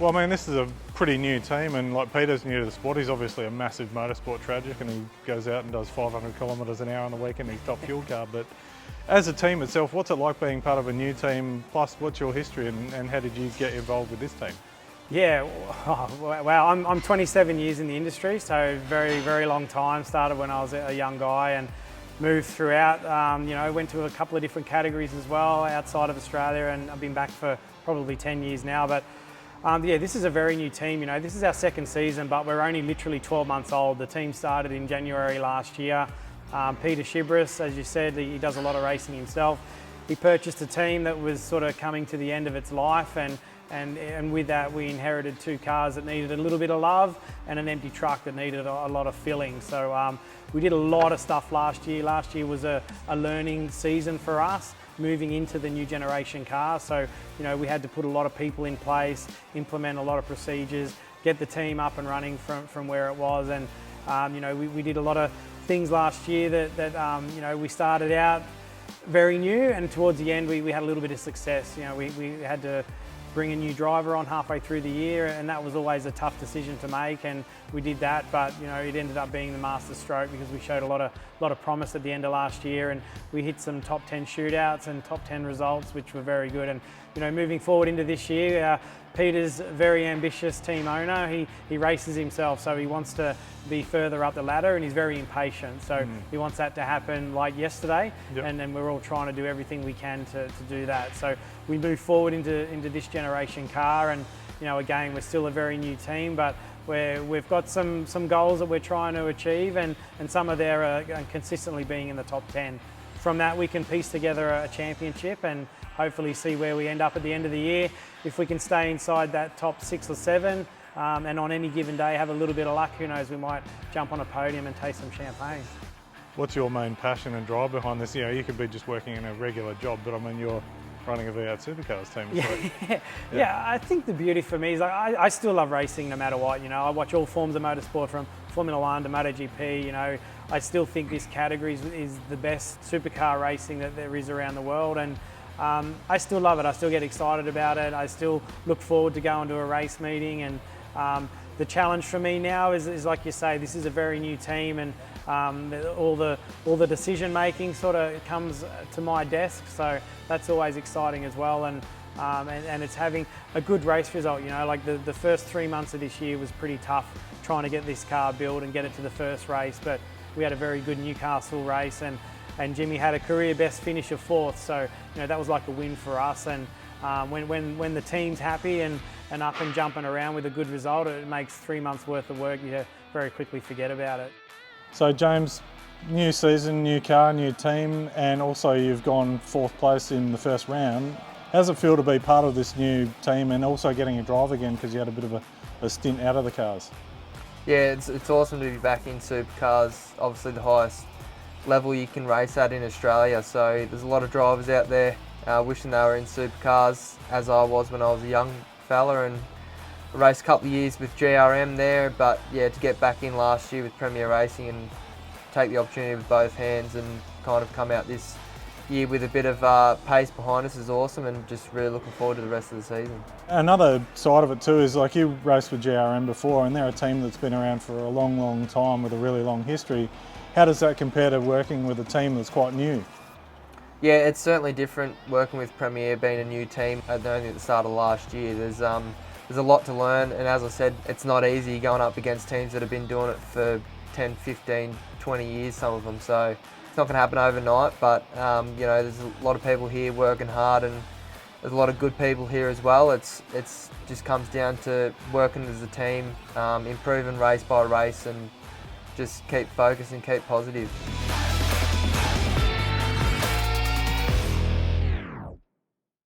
Well, I mean, this is a pretty new team, and like Peter's new to the sport. He's obviously a massive motorsport tragic, and he goes out and does 500 kilometres an hour on the weekend in his top fuel car. But as a team itself, what's it like being part of a new team? Plus, what's your history, and how did you get involved with this team? Yeah, wow, I'm 27 years in the industry, so very, very long time. Started when I was a young guy and moved throughout. You know, went to a couple of different categories as well outside of Australia, and I've been back for probably 10 years now. But yeah, this is a very new team. You know, this is our second season, but we're only literally 12 months old. The team started in January last year. Peter Shibris, as you said, he does a lot of racing himself. He purchased a team that was sort of coming to the end of its life, and with that we inherited two cars that needed a little bit of love and an empty truck that needed a lot of filling. So we did a lot of stuff last year. Last year was a learning season for us, moving into the new generation cars. So, you know, we had to put a lot of people in place, implement a lot of procedures, get the team up and running from where it was. And, you know, we did a lot of things last year that you know, we started out very new, and towards the end we had a little bit of success. You know, we had to bring a new driver on halfway through the year, and that was always a tough decision to make, and we did that. But you know, it ended up being the master stroke because we showed a lot of promise at the end of last year, and we hit some top 10 shootouts and top 10 results, which were very good. And you know, moving forward into this year, Peter's a very ambitious team owner. He races himself, so he wants to be further up the ladder, and he's very impatient. So he wants that to happen like yesterday, and then we're all trying to do everything we can to do that. So we move forward into this generation car, and you know, again, we're still a very new team, but we've got some goals that we're trying to achieve, and some of there are consistently being in the top 10. From that, we can piece together a championship and hopefully see where we end up at the end of the year. If we can stay inside that top 6 or 7, and on any given day have a little bit of luck, who knows, we might jump on a podium and taste some champagne. What's your main passion and drive behind this? You know, you could be just working in a regular job, but I mean, you're running a V8 Supercars team. Yeah, I think the beauty for me is I still love racing no matter what. You know, I watch all forms of motorsport from Formula 1 to MotoGP. You know, I still think this category is the best supercar racing that there is around the world, and I still love it. I still get excited about it. I still look forward to going to a race meeting, and the challenge for me now is like you say, this is a very new team, and all the decision making sort of comes to my desk, so that's always exciting as well. And it's having a good race result. You know, like the first 3 months of this year was pretty tough trying to get this car built and get it to the first race, but we had a very good Newcastle race, and Jimmy had a career best finish of 4th, so you know, that was like a win for us. And when the team's happy and up and jumping around with a good result, it makes 3 months worth of work you very quickly forget about it. So James, new season, new car, new team, and also you've gone 4th place in the first round. How does it feel to be part of this new team and also getting a drive again, because you had a bit of a stint out of the cars? Yeah, it's awesome to be back in supercars, obviously the highest level you can race at in Australia, so there's a lot of drivers out there wishing they were in supercars, as I was when I was a young fella, and I raced a couple of years with GRM there. But yeah, to get back in last year with PremiAir Racing and take the opportunity with both hands and kind of come out this year with a bit of pace behind us is awesome, and just really looking forward to the rest of the season. Another side of it too is, like, you raced with GRM before, and they're a team that's been around for a long time with a really long history. How does that compare to working with a team that's quite new? Yeah, it's certainly different working with PremiAir, being a new team. Only at the start of last year, there's a lot to learn, and as I said, it's not easy going up against teams that have been doing it for 10, 15, 20 years, some of them. So it's not going to happen overnight, but you know, there's a lot of people here working hard, and there's a lot of good people here as well. It's just comes down to working as a team, improving race by race, and just keep focused and keep positive.